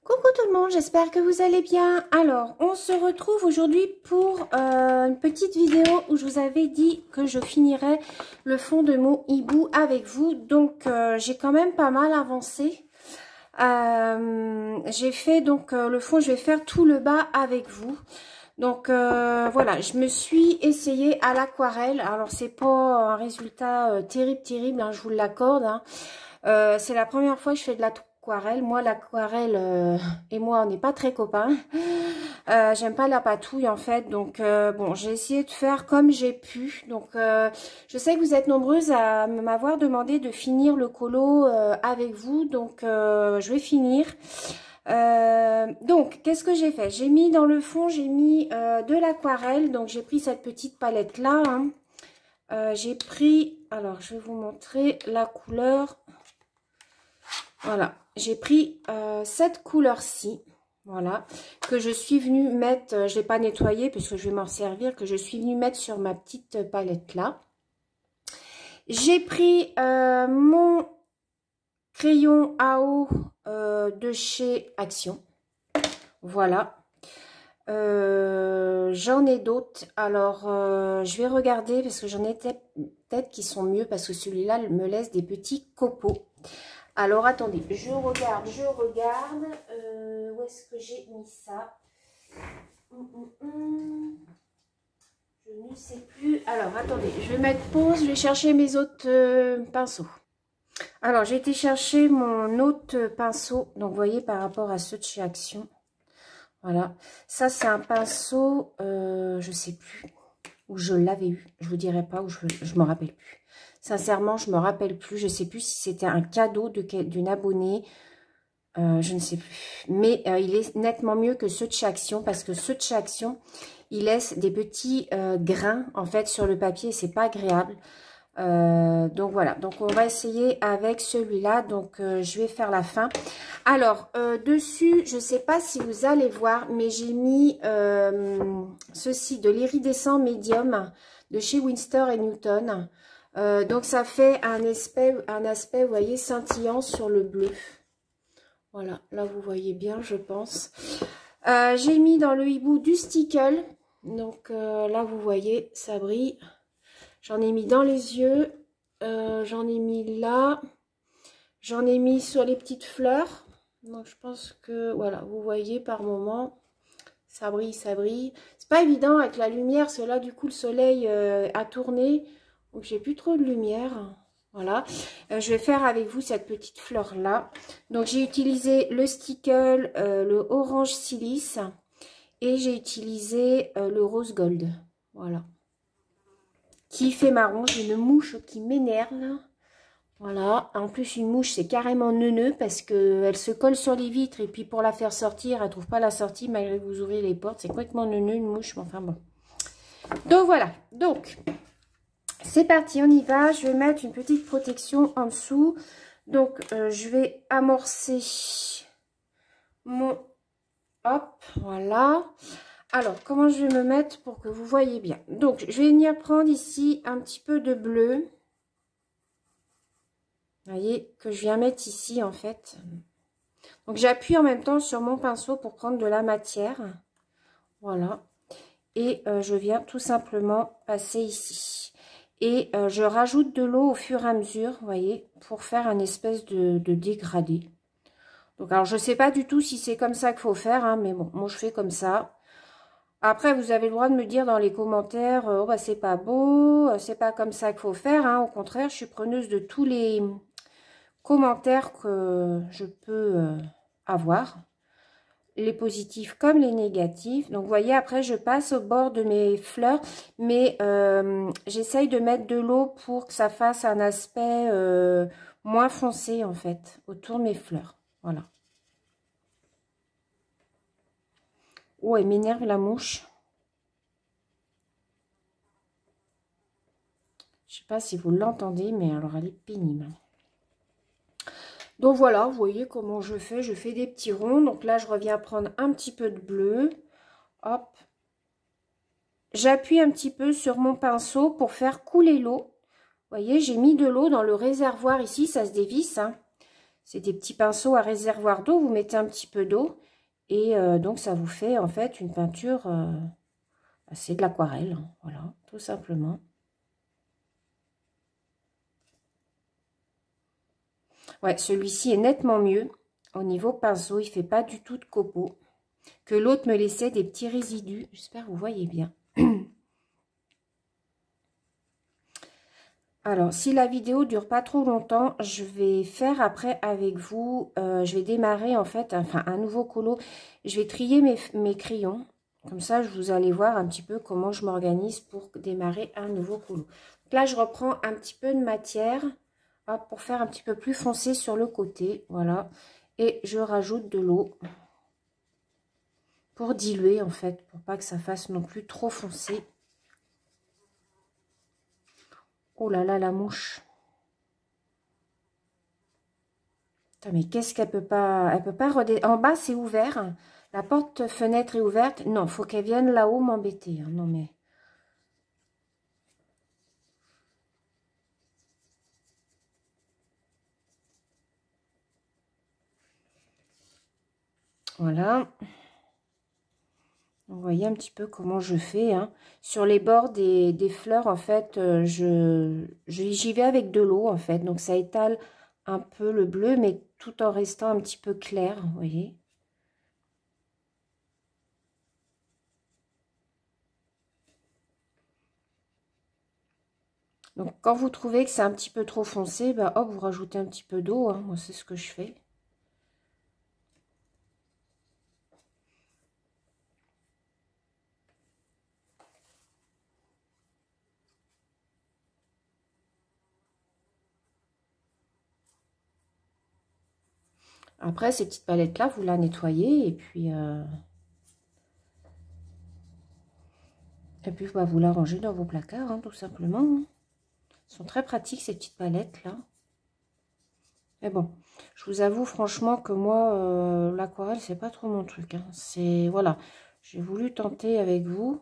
Coucou tout le monde, j'espère que vous allez bien. Alors, on se retrouve aujourd'hui pour une petite vidéo où je vous avais dit que je finirais le fond de mon hibou avec vous. Donc, j'ai quand même pas mal avancé. J'ai fait donc le fond, je vais faire tout le bas avec vous. Donc, voilà, je me suis essayée à l'aquarelle. Alors, c'est pas un résultat terrible, hein, je vous l'accorde. Hein. C'est la première fois que je fais de l'aquarelle. Moi, l'aquarelle et moi, on n'est pas très copains. J'aime pas la patouille, en fait. Donc, bon, j'ai essayé de faire comme j'ai pu. Donc, je sais que vous êtes nombreuses à m'avoir demandé de finir le colo avec vous. Donc, je vais finir. Donc, qu'est-ce que j'ai fait? J'ai mis dans le fond, j'ai mis de l'aquarelle. Donc, j'ai pris cette petite palette-là. Hein. J'ai pris, alors, je vais vous montrer la couleur. Voilà, j'ai pris cette couleur-ci, voilà, que je suis venue mettre, je ne l'ai pas nettoyé puisque je vais m'en servir, que je suis venue mettre sur ma petite palette-là. J'ai pris mon crayon à eau de chez Action, voilà. J'en ai d'autres, alors je vais regarder parce que j'en ai peut-être qui sont mieux parce que celui-là me laisse des petits copeaux. Alors, attendez, je regarde. Où est-ce que j'ai mis ça? Je ne sais plus. Alors, attendez, je vais mettre pause, je vais chercher mes autres pinceaux. Alors, j'ai été chercher mon autre pinceau. Donc, vous voyez, par rapport à ceux de chez Action. Voilà. Ça, c'est un pinceau, je ne sais plus où je l'avais eu. Je vous dirai pas où je me rappelle plus. Sincèrement, je me rappelle plus. Je sais plus si c'était un cadeau d'une abonnée. Je ne sais plus. Mais il est nettement mieux que ceux de chez Action. Parce que ceux de chez Action, ils laissent des petits grains en fait sur le papier. C'est pas agréable. Donc voilà. Donc on va essayer avec celui-là. Donc je vais faire la fin. Alors dessus, je ne sais pas si vous allez voir. Mais j'ai mis ceci de l'iridescent médium de chez Winsor & Newton. Donc ça fait un aspect, vous voyez, scintillant sur le bleu. Voilà, là vous voyez bien, je pense. J'ai mis dans le hibou du stickle. Donc là vous voyez, ça brille. J'en ai mis dans les yeux. J'en ai mis là. J'en ai mis sur les petites fleurs. Donc je pense que, voilà, vous voyez par moment, ça brille, ça brille. C'est pas évident avec la lumière, parce que là du coup le soleil a tourné. Donc, j'ai plus trop de lumière. Voilà. Je vais faire avec vous cette petite fleur-là. Donc, j'ai utilisé le stickle, le orange silice. Et j'ai utilisé le rose gold. Voilà. Qui fait marron. J'ai une mouche qui m'énerve. Voilà. En plus, une mouche, c'est carrément neuneux parce qu'elle se colle sur les vitres. Et puis, pour la faire sortir, elle ne trouve pas la sortie malgré que vous ouvrez les portes. C'est complètement neuneux, une mouche. Mais enfin, bon. Donc, voilà. Donc... c'est parti, on y va. Je vais mettre une petite protection en dessous. Donc, je vais amorcer mon... hop, voilà. Alors, comment je vais me mettre pour que vous voyez bien? Donc, je vais venir prendre ici un petit peu de bleu. Vous voyez, que je viens mettre ici, en fait. Donc, j'appuie en même temps sur mon pinceau pour prendre de la matière. Voilà. Et je viens tout simplement passer ici. Et je rajoute de l'eau au fur et à mesure, vous voyez, pour faire un espèce de dégradé. Donc, alors, je ne sais pas du tout si c'est comme ça qu'il faut faire, hein, mais bon, moi, je fais comme ça. Après, vous avez le droit de me dire dans les commentaires, oh, bah, c'est pas beau, c'est pas comme ça qu'il faut faire. Hein. Au contraire, je suis preneuse de tous les commentaires que je peux avoir. Les positifs comme les négatifs. Donc, vous voyez, après, je passe au bord de mes fleurs. Mais j'essaye de mettre de l'eau pour que ça fasse un aspect moins foncé, en fait, autour de mes fleurs. Voilà. Oh, elle m'énerve, la mouche. Je sais pas si vous l'entendez, mais alors, elle est pénible. Donc, voilà, vous voyez comment je fais. Je fais des petits ronds. Donc, là, je reviens prendre un petit peu de bleu. Hop. J'appuie un petit peu sur mon pinceau pour faire couler l'eau. Vous voyez, j'ai mis de l'eau dans le réservoir ici, ça se dévisse. Hein. C'est des petits pinceaux à réservoir d'eau. Vous mettez un petit peu d'eau et donc ça vous fait en fait une peinture, c'est de l'aquarelle, hein, voilà, tout simplement. Ouais, celui-ci est nettement mieux au niveau pinceau. Il fait pas du tout de copeaux. Que l'autre me laissait des petits résidus. J'espère que vous voyez bien. Alors, si la vidéo dure pas trop longtemps, je vais faire après avec vous, je vais démarrer en fait, enfin un nouveau colo. Je vais trier mes crayons. Comme ça, vous allez voir un petit peu comment je m'organise pour démarrer un nouveau colo. Donc là, je reprends un petit peu de matière, hop, pour faire un petit peu plus foncé sur le côté. Voilà. Et je rajoute de l'eau pour diluer en fait, pour pas que ça fasse non plus trop foncé. Oh là là, la mouche. Putain, mais qu'est-ce qu'elle peut pas... Elle peut pas redescendre. En bas, c'est ouvert. La porte-fenêtre est ouverte. Non, faut qu'elle vienne là-haut m'embêter. Hein. Non, mais... Voilà. Vous voyez un petit peu comment je fais. Hein. Sur les bords des fleurs, en fait, j'y vais avec de l'eau, en fait. Donc, ça étale un peu le bleu, mais tout en restant un petit peu clair, vous voyez. Donc, quand vous trouvez que c'est un petit peu trop foncé, bah, hop, vous rajoutez un petit peu d'eau. Hein. Moi, c'est ce que je fais. Après, ces petites palettes-là, vous la nettoyez et puis bah, vous la rangez dans vos placards, hein, tout simplement. Hein. Elles sont très pratiques, ces petites palettes-là. Mais bon, je vous avoue franchement que moi, l'aquarelle, c'est pas trop mon truc. Hein. C'est, voilà, j'ai voulu tenter avec vous.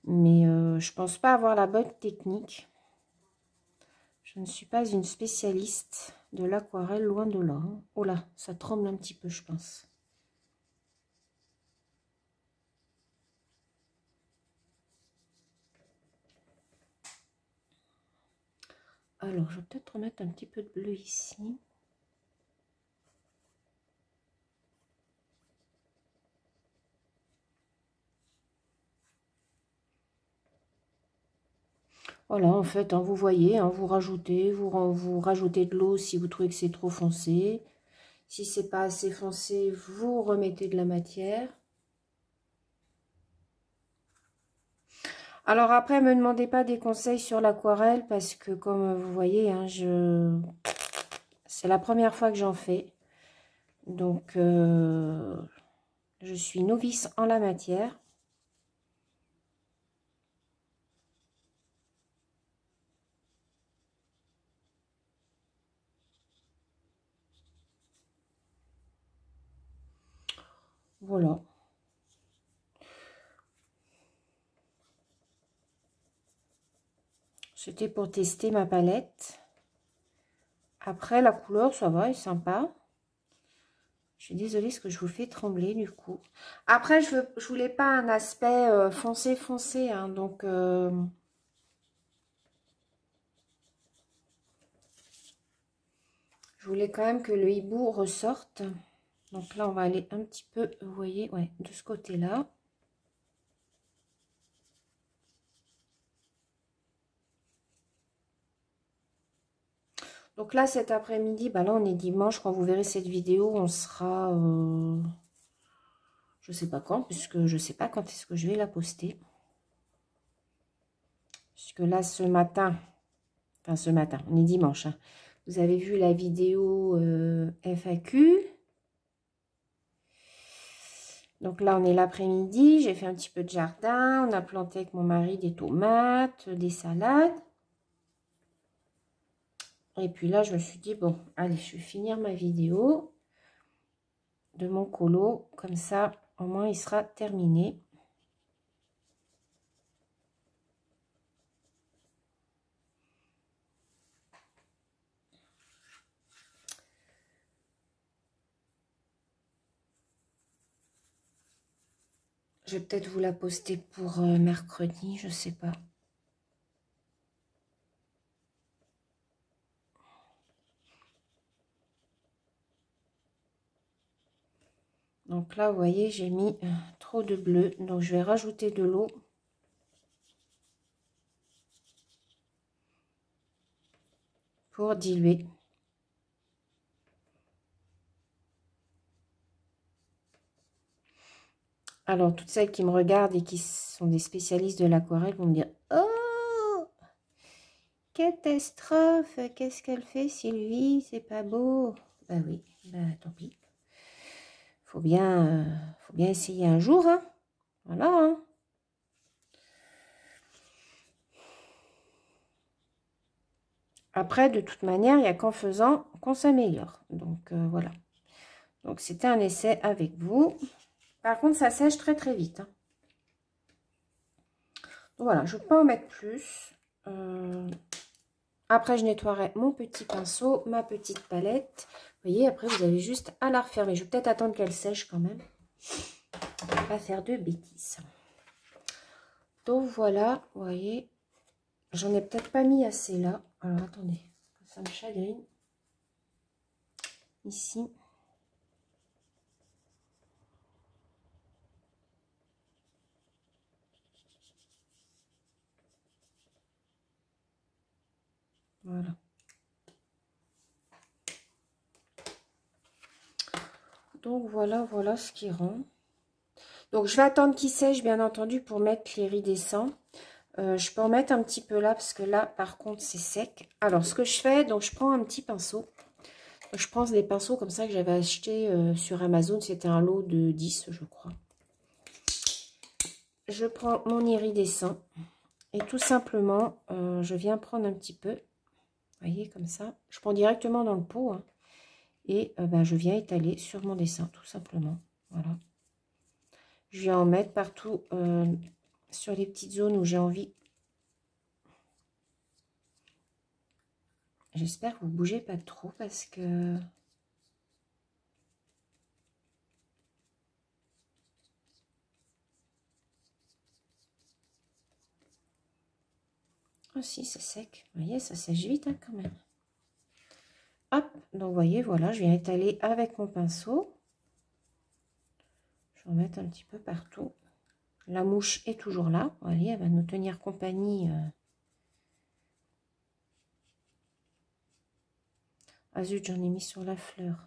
Mais je pense pas avoir la bonne technique. Je ne suis pas une spécialiste de l'aquarelle, loin de là. Hein. Oh là, ça tremble un petit peu, je pense. Alors, je vais peut-être remettre un petit peu de bleu ici. Voilà, en fait, hein, vous voyez, hein, vous rajoutez, vous rajoutez de l'eau si vous trouvez que c'est trop foncé. Si c'est pas assez foncé, vous remettez de la matière. Alors après, me demandez pas des conseils sur l'aquarelle parce que comme vous voyez, hein, c'est la première fois que j'en fais. Donc, je suis novice en la matière. Voilà. C'était pour tester ma palette. Après, la couleur, ça va, elle est sympa. Je suis désolée parce que je vous fais trembler du coup. Après, je voulais pas un aspect foncé, hein, donc... je voulais quand même que le hibou ressorte. Donc là, on va aller un petit peu, vous voyez, ouais, de ce côté-là. Donc là, cet après-midi, bah là, on est dimanche. Quand vous verrez cette vidéo, on sera... je sais pas quand, puisque je sais pas quand est-ce que je vais la poster. Puisque là, ce matin, on est dimanche. Hein, vous avez vu la vidéo FAQ. Donc là, on est l'après-midi. J'ai fait un petit peu de jardin. On a planté avec mon mari des tomates, des salades. Et puis là, je me suis dit, bon, allez, je vais finir ma vidéo de mon colo. Comme ça, au moins, il sera terminé. Je vais peut-être vous la poster pour mercredi, je sais pas. Donc là, vous voyez, j'ai mis trop de bleu. Donc, je vais rajouter de l'eau. Pour diluer. Alors, toutes celles qui me regardent et qui sont des spécialistes de l'aquarelle vont me dire « Oh, catastrophe! Qu'est-ce qu'elle fait, Sylvie? C'est pas beau. » Bah oui, bah tant pis. Faut bien essayer un jour, hein. Voilà, hein. Après, de toute manière, il n'y a qu'en faisant qu'on s'améliore. Donc, voilà. Donc, c'était un essai avec vous. Par contre, ça sèche très, très vite, hein. Donc, voilà, je ne peux pas en mettre plus. Après, je nettoierai mon petit pinceau, ma petite palette. Vous voyez, après, vous avez juste à la refermer. Je vais peut-être attendre qu'elle sèche quand même. On va pas faire de bêtises. Donc, voilà, vous voyez. J'en ai peut-être pas mis assez là. Alors, attendez, ça me chagrine. Ici. Voilà. Donc, voilà ce qui rend. Donc, je vais attendre qu'il sèche, bien entendu, pour mettre les iridescents. Je peux en mettre un petit peu là, parce que là, par contre, c'est sec. Alors, ce que je fais, donc, je prends un petit pinceau. Je prends des pinceaux comme ça que j'avais acheté sur Amazon. C'était un lot de 10, je crois. Je prends mon iridescent. Et tout simplement, je viens prendre un petit peu. Vous voyez, comme ça. Je prends directement dans le pot. Hein, et je viens étaler sur mon dessin, tout simplement. Voilà. Je viens en mettre partout sur les petites zones où j'ai envie. J'espère que vous ne bougez pas trop parce que... Oh si, c'est sec. Vous voyez, ça sèche vite hein, quand même. Hop, donc vous voyez, voilà, je viens étaler avec mon pinceau. Je vais en mettre un petit peu partout. La mouche est toujours là. Vous voyez, elle va nous tenir compagnie. Ah zut, j'en ai mis sur la fleur.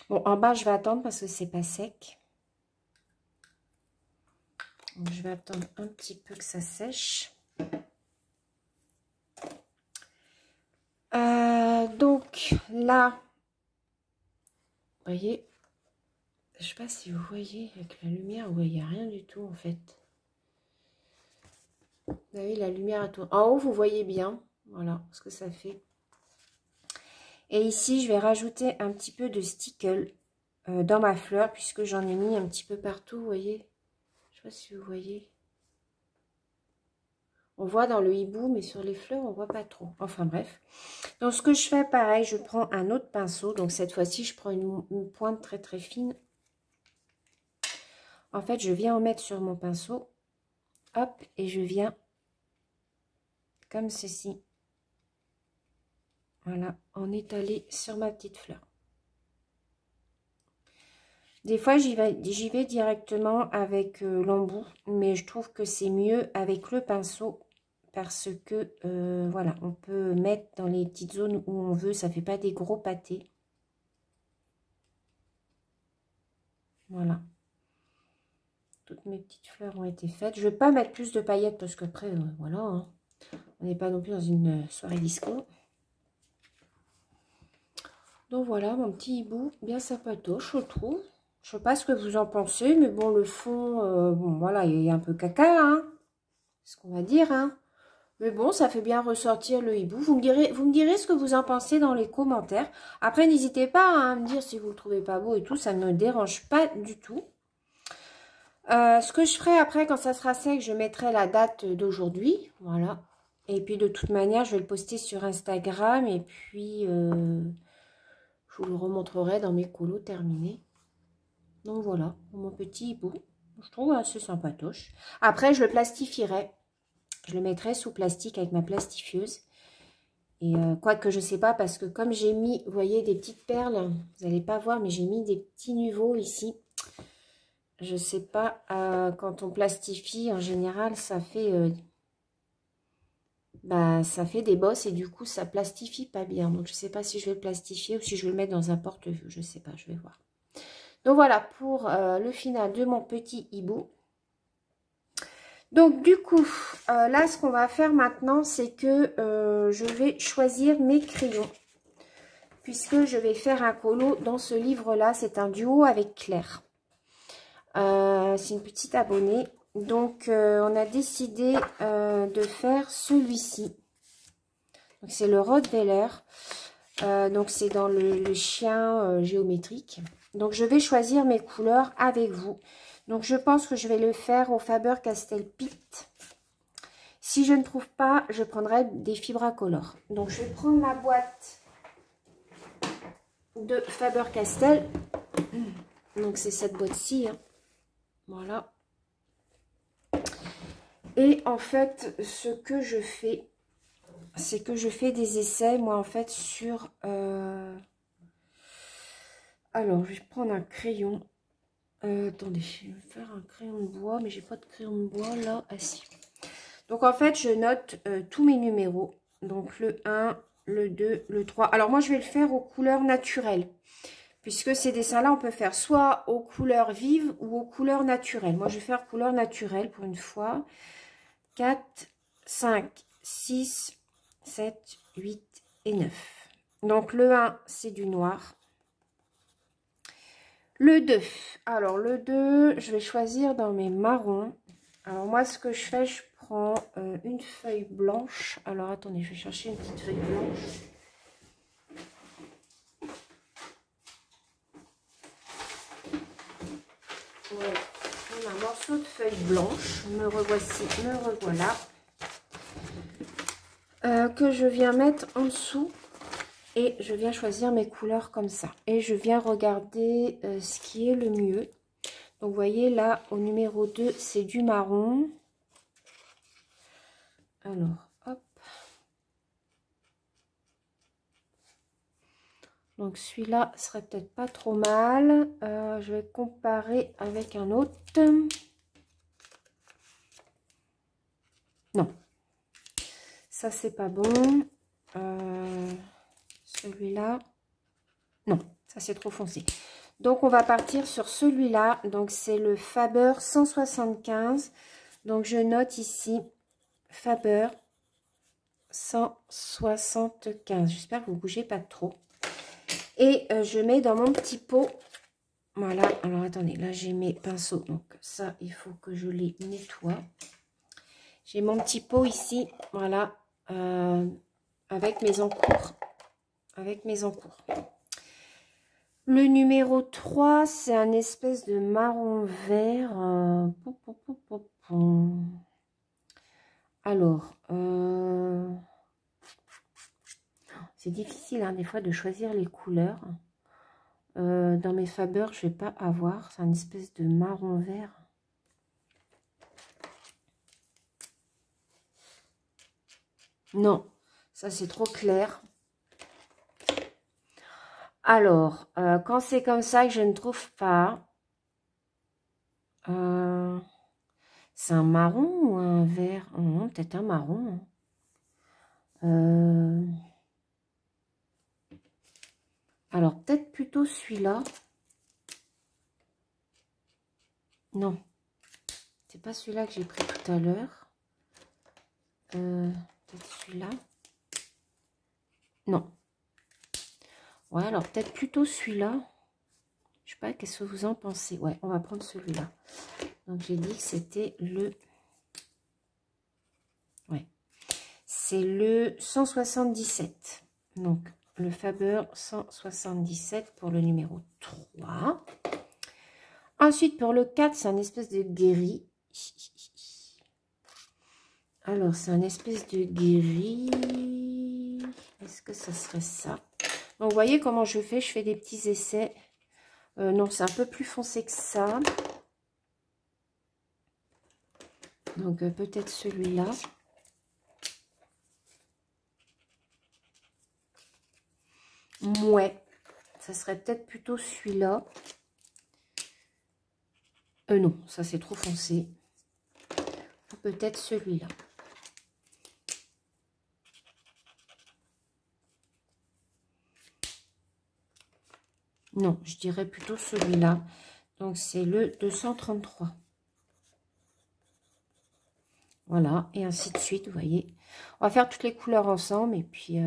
Bon, en bas, je vais attendre parce que c'est pas sec. Donc, je vais attendre un petit peu que ça sèche. Donc, là, vous voyez, je ne sais pas si vous voyez avec la lumière, il n'y a rien du tout en fait. Vous voyez, la lumière à tout. En haut, vous voyez bien, voilà ce que ça fait. Et ici, je vais rajouter un petit peu de stickle dans ma fleur, puisque j'en ai mis un petit peu partout, vous voyez. Je ne sais pas si vous voyez. On voit dans le hibou, mais sur les fleurs, on ne voit pas trop. Enfin, bref. Donc, ce que je fais, pareil, je prends un autre pinceau. Donc, cette fois-ci, je prends une pointe très, très fine. En fait, je viens en mettre sur mon pinceau. Hop, et je viens comme ceci. Voilà, en étaler sur ma petite fleur. Des fois, j'y vais directement avec l'embout, mais je trouve que c'est mieux avec le pinceau parce que, voilà, on peut mettre dans les petites zones où on veut, ça fait pas des gros pâtés. Voilà. Toutes mes petites fleurs ont été faites. Je ne vais pas mettre plus de paillettes parce qu'après, voilà, hein, on n'est pas non plus dans une soirée disco. Donc voilà, mon petit hibou, bien sympatoche, je trouve. Je sais pas ce que vous en pensez, mais bon, le fond, bon, voilà, il y a un peu caca, hein. C'est ce qu'on va dire, hein. Mais bon, ça fait bien ressortir le hibou. Vous me direz ce que vous en pensez dans les commentaires. Après, n'hésitez pas hein, à me dire si vous le trouvez pas beau et tout. Ça ne me dérange pas du tout. Ce que je ferai après, quand ça sera sec, je mettrai la date d'aujourd'hui. Voilà. Et puis, de toute manière, je vais le poster sur Instagram. Et puis, je vous le remontrerai dans mes colos terminés. Donc voilà, mon petit hibou. Je trouve assez sympatoche. Après, je le plastifierai. Je le mettrai sous plastique avec ma plastifieuse. Et quoique je sais pas, parce que comme j'ai mis, vous voyez, des petites perles, vous n'allez pas voir, mais j'ai mis des petits niveaux ici. Je sais pas, quand on plastifie, en général, ça fait des bosses et du coup, ça plastifie pas bien. Donc, je sais pas si je vais le plastifier ou si je vais le mettre dans un porte-vue. Je sais pas, je vais voir. Donc, voilà pour le final de mon petit hibou. Donc, du coup, là, ce qu'on va faire maintenant, c'est que je vais choisir mes crayons. Puisque je vais faire un colo dans ce livre-là. C'est un duo avec Claire. C'est une petite abonnée. Donc, on a décidé de faire celui-ci. Donc, c'est le Rottweiler. Donc, c'est dans le chien géométrique. Donc, je vais choisir mes couleurs avec vous. Donc, je pense que je vais le faire au Faber-Castell Pitt. Si je ne trouve pas, je prendrai des Fibracolor. Donc, je vais prendre ma boîte de Faber-Castell. Donc, c'est cette boîte-ci. Hein. Voilà. Et en fait, ce que je fais, c'est que je fais des essais, moi, en fait, sur... Alors, je vais prendre un crayon. Attendez, je vais faire un crayon de bois, mais j'ai pas de crayon de bois, là. Ah, si. Donc, en fait, je note tous mes numéros. Donc, le 1, le 2, le 3. Alors, moi, je vais le faire aux couleurs naturelles. Puisque ces dessins-là, on peut faire soit aux couleurs vives ou aux couleurs naturelles. Moi, je vais faire couleurs naturelles pour une fois. 4, 5, 6, 7, 8 et 9. Donc, le 1, c'est du noir. Le 2. Alors, le 2, je vais choisir dans mes marrons. Alors, moi, ce que je fais, je prends une feuille blanche. Alors, attendez, je vais chercher une petite feuille blanche. Voilà. On a un morceau de feuille blanche. Me revoici, me revoilà. Que je viens mettre en dessous. Et je viens choisir mes couleurs comme ça. Et je viens regarder ce qui est le mieux. Donc, vous voyez, là, au numéro 2, c'est du marron. Alors, hop. Donc, celui-là serait peut-être pas trop mal. Je vais comparer avec un autre. Non. Ça, c'est pas bon. Celui-là. Non, ça, c'est trop foncé. Donc, on va partir sur celui-là. Donc, c'est le Faber 175. Donc, je note ici Faber 175. J'espère que vous ne bougez pas trop. Et je mets dans mon petit pot. Voilà. Alors, attendez. Là, j'ai mes pinceaux. Donc, ça, il faut que je les nettoie. J'ai mon petit pot ici. Voilà. Avec mes encours. Avec mes encours. Le numéro 3, c'est un espèce de marron vert. Alors, c'est difficile hein, des fois de choisir les couleurs. Dans mes Faber, je ne vais pas avoir. C'est un espèce de marron vert. Non, ça c'est trop clair. Alors, quand c'est comme ça que je ne trouve pas, c'est un marron ou un vert? Peut-être un marron. Alors, peut-être plutôt celui-là. Non, c'est pas celui-là que j'ai pris tout à l'heure. Peut-être celui-là. Non. Ouais, alors peut-être plutôt celui-là. Je sais pas, qu'est-ce que vous en pensez? Ouais, on va prendre celui-là. Donc, j'ai dit que c'était le... Ouais. C'est le 177. Donc, le Faber 177 pour le numéro 3. Ensuite, pour le 4, c'est un espèce de gris. Alors, c'est un espèce de gris. Est-ce que ça serait ça? Donc, vous voyez comment je fais? Je fais des petits essais. Non, c'est un peu plus foncé que ça. Donc, peut-être celui-là. Ouais, ça serait peut-être plutôt celui-là. Non, ça c'est trop foncé. Peut-être celui-là. Non, je dirais plutôt celui-là. Donc, c'est le 233. Voilà, et ainsi de suite, vous voyez. On va faire toutes les couleurs ensemble, et puis...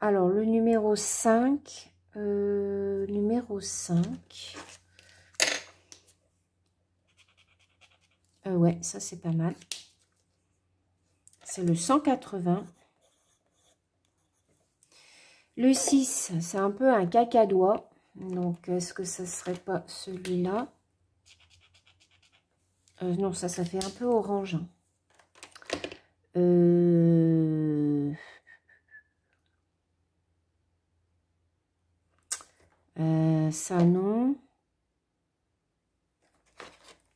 Alors, le numéro 5. Numéro 5. Ouais, ça, c'est pas mal. C'est le 180. Le 6, c'est un peu un cacadois. Donc, est-ce que ça serait pas celui-là? Non, ça fait un peu orange. Hein. Ça, non.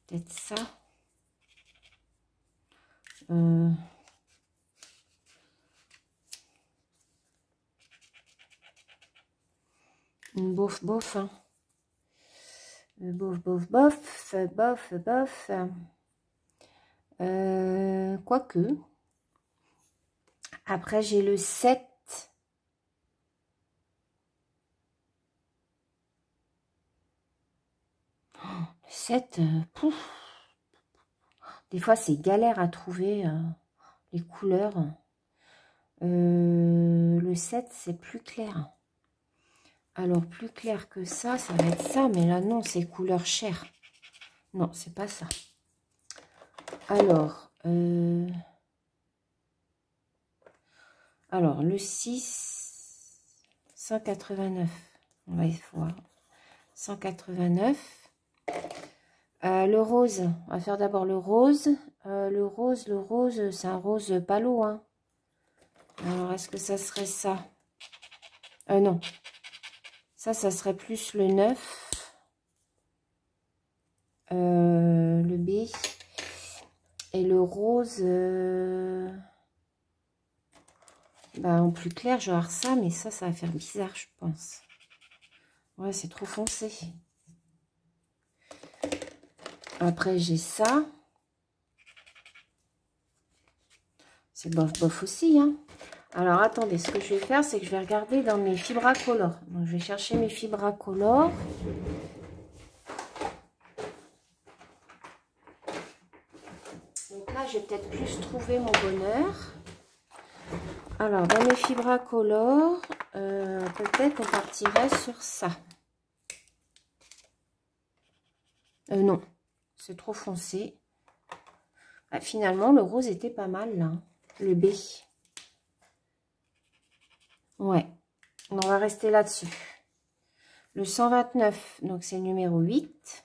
Peut-être ça. Bof, bof. Hein. Bof, bof, bof. Bof, bof. Quoique. Après, j'ai le 7. Le 7, pouf. Des fois, c'est galère à trouver les couleurs. Le 7, c'est plus clair. Alors, plus clair que ça va être ça. Mais là, non, c'est couleur chair. Non, c'est pas ça. Alors, le 6, 189. On va y voir. 189. Le rose, on va faire d'abord le rose. Le rose, c'est un rose palo. Hein. Alors, est-ce que ça serait ça? Non. Ça serait plus le 9. Le B. Et le rose, en plus clair, je vais avoir ça, mais ça va faire bizarre, je pense. Ouais, c'est trop foncé. Après, j'ai ça. C'est bof, bof aussi, hein. Alors, attendez, ce que je vais faire, c'est que je vais regarder dans mes Fibracolor. Donc, je vais chercher mes Fibracolor. Donc là, je vais peut-être plus trouver mon bonheur. Alors, dans mes Fibracolor, peut-être on partirait sur ça. Non, c'est trop foncé. Ah, finalement, le rose était pas mal, là. Le B. Ouais, on va rester là-dessus. Le 129, donc c'est le numéro 8.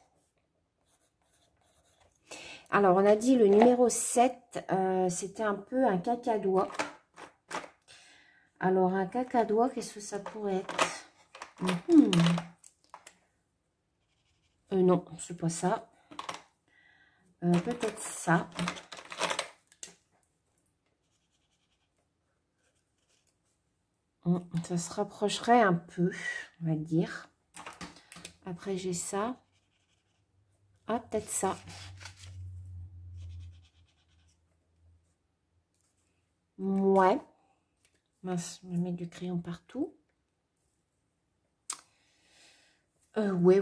Alors, on a dit le numéro 7, c'était un peu un cacadois. Alors, un cacadois, qu'est-ce que ça pourrait être? Non, c'est pas ça. Peut-être ça. Ça se rapprocherait un peu, on va dire. Après, j'ai ça. Ah, peut-être ça. Ouais. Mince, je vais mettre du crayon partout. Ouais.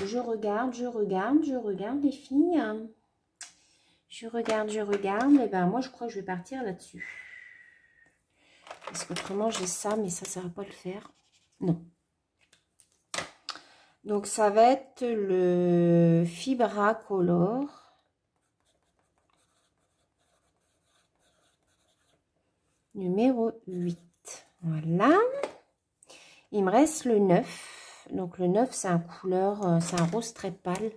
Je regarde les filles. Je regarde. Et ben moi, je crois que je vais partir là-dessus. Parce qu'autrement, j'ai ça, mais ça va pas le faire. Non. Donc, ça va être le Fibracolor. Numéro 8. Voilà. Il me reste le 9. Donc, le 9, c'est un couleur, c'est un rose très pâle.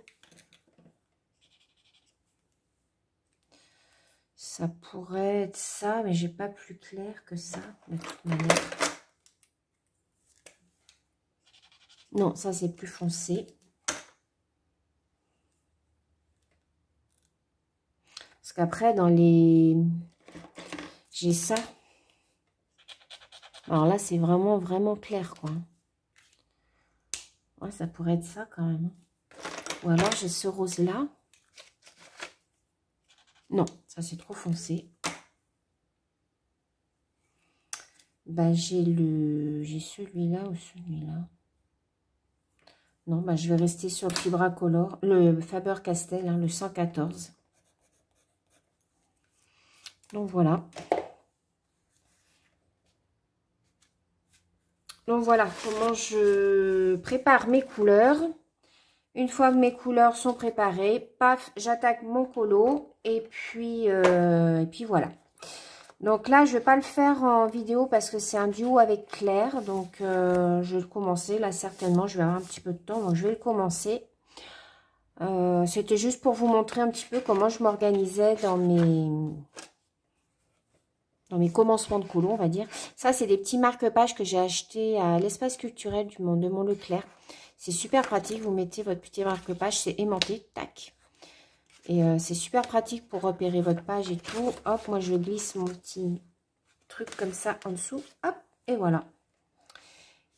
Ça pourrait être ça, mais j'ai pas plus clair que ça, de toute manière. Non, ça c'est plus foncé. Parce qu'après, dans les... J'ai ça. Alors là, c'est vraiment, vraiment clair, quoi. Ouais, ça pourrait être ça, quand même. Ou alors, j'ai ce rose-là. Non, ça, c'est trop foncé. Bah, j'ai celui-là ou celui-là. Non, bah, je vais rester sur le Fibracolor, le Faber-Castell, hein, le 114. Donc, voilà. Donc, voilà comment je prépare mes couleurs. Une fois que mes couleurs sont préparées, paf, j'attaque mon colo. Et puis voilà. Donc là, je ne vais pas le faire en vidéo parce que c'est un duo avec Claire. Donc, je vais le commencer. Là, certainement, je vais avoir un petit peu de temps. Donc, je vais le commencer. C'était juste pour vous montrer un petit peu comment je m'organisais dans mes commencements de colo, on va dire. Ça, c'est des petits marque-pages que j'ai achetés à l'espace culturel de mon Leclerc. C'est super pratique. Vous mettez votre petit marque-page, c'est aimanté. Tac. Et c'est super pratique pour repérer votre page et tout. Hop, moi je glisse mon petit truc comme ça en dessous. Hop, et voilà.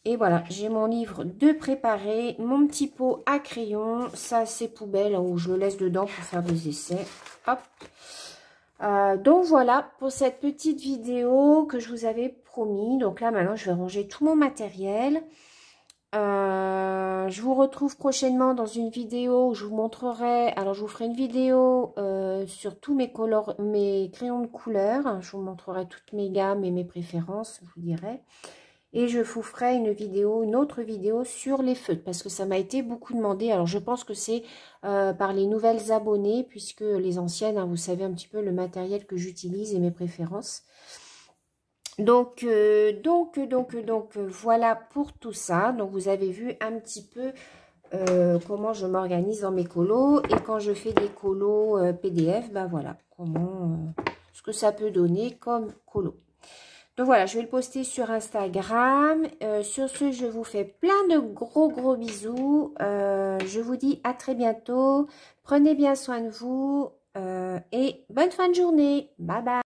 Et voilà, j'ai mon livre de préparé. Mon petit pot à crayon. Ça, c'est poubelle où je le laisse dedans pour faire des essais. Hop. Donc voilà pour cette petite vidéo que je vous avais promis. Donc là, maintenant, je vais ranger tout mon matériel. Je vous retrouve prochainement dans une vidéo où je vous montrerai, alors je vous ferai une vidéo sur tous mes crayons de couleur. Je vous montrerai toutes mes gammes et mes préférences, je vous dirai. Et je vous ferai une autre vidéo sur les feutres parce que ça m'a été beaucoup demandé. Alors je pense que c'est par les nouvelles abonnées puisque les anciennes, hein, vous savez un petit peu le matériel que j'utilise et mes préférences. Donc, voilà pour tout ça. Donc, vous avez vu un petit peu comment je m'organise dans mes colos. Et quand je fais des colos PDF, ben voilà, ce que ça peut donner comme colo. Donc, voilà, je vais le poster sur Instagram. Sur ce, je vous fais plein de gros bisous. Je vous dis à très bientôt. Prenez bien soin de vous et bonne fin de journée. Bye bye.